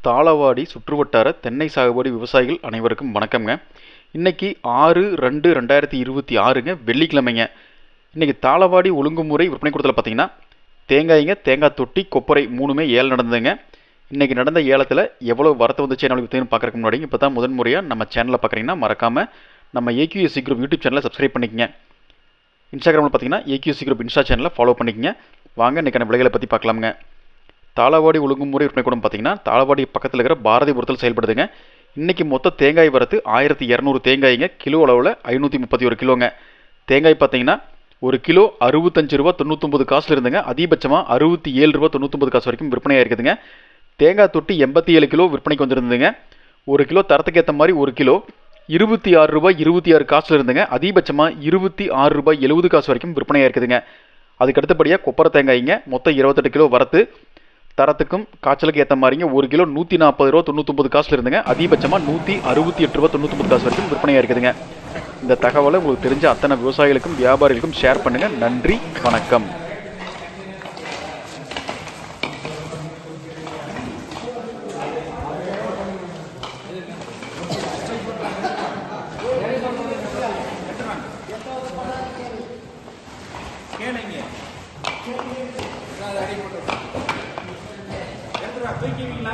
தாளவாடி சுற்றுவட்டார தென்னை சாகுபடி விவசாயிகள் அனைவருக்கும் வணக்கம்ங்க. இன்னைக்கு 6/2/2026ங்க வெள்ளிக்கிழமைங்க. இன்னைக்கு தாளவாடி ஒழுங்குமுறை விற்பனை கூடத்தில் பார்த்தீங்கன்னா தேங்காய்ங்க, தேங்காய் தொட்டி, கொப்பரை மூணுமே ஏலம் நடந்ததுங்க. இன்னைக்கு நடந்த ஏலத்தில் எவ்வளோ வரத்து வந்துச்சு என்ன பற்றினு பார்க்கறதுக்கு முன்னாடி இப்போ தான் முதன் முறையாக நம்ம சேனலில் பார்க்குறீங்கன்னா மறக்காமல் நம்ம ஏக்யூஎஸ்சி குரூப் யூடியூப் சேனலை சப்ஸ்கிரைப் பண்ணிக்கங்க. இன்ஸ்டாகிராமில் பார்த்தீங்கன்னா ஏக்யூஎஸ்சி குரூப் இன்ஸ்டா சேனலை ஃபாலோ பண்ணிக்கங்க. வாங்க இன்றைக்கான விலைகளை பற்றி பார்க்கலாமுங்க. தாளவாடி ஒழுங்குமுறை விற்பனை கூடம் பார்த்தீங்கன்னா தாளவாடி பக்கத்தில் இருக்கிற பாரதிபுரத்தில் செயல்படுதுங்க. இன்றைக்கி மொத்த தேங்காய் வரத்து 1200 தேங்காய்ங்க. கிலோ அளவில் 531 கிலோங்க. தேங்காய் பார்த்தீங்கன்னா ஒரு கிலோ 65 ரூபா 99 காசில் இருந்துங்க அதிகபட்சமாக 67 ரூபா 99 காசு வரைக்கும் விற்பனையாக இருக்குதுங்க. தேங்காய் தொட்டி 87 கிலோ விற்பனைக்கு வந்துருந்துங்க. ஒரு கிலோ தரத்துக்கு ஏற்ற மாதிரி ஒரு கிலோ 26 ரூபாய் 26 காசில் இருந்துங்க அதிகபட்சமாக 26 ரூபாய் 70 காசு வரைக்கும் விற்பனையாக இருக்குதுங்க. அதுக்கு அடுத்தபடியாக கொப்பரை தேங்காய்ங்க மொத்தம் 28 கிலோ வரத்து தரத்துக்கும் காய்ச்சலுக்கு ஏற்ற மாதிரிங்க ஒரு கிலோ 140 ரூபா 99 காசில் இருந்துங்க அதிகபட்சமாக 168 ரூபா 99 காசு வரைக்கும் விற்பனையாக இருக்குதுங்க. இந்த தகவலை உங்களுக்கு தெரிஞ்ச அத்தனை விவசாயிகளுக்கும் வியாபாரிகளுக்கும் ஷேர் பண்ணுங்கள். நன்றி, வணக்கம். தூக்கிங்களா?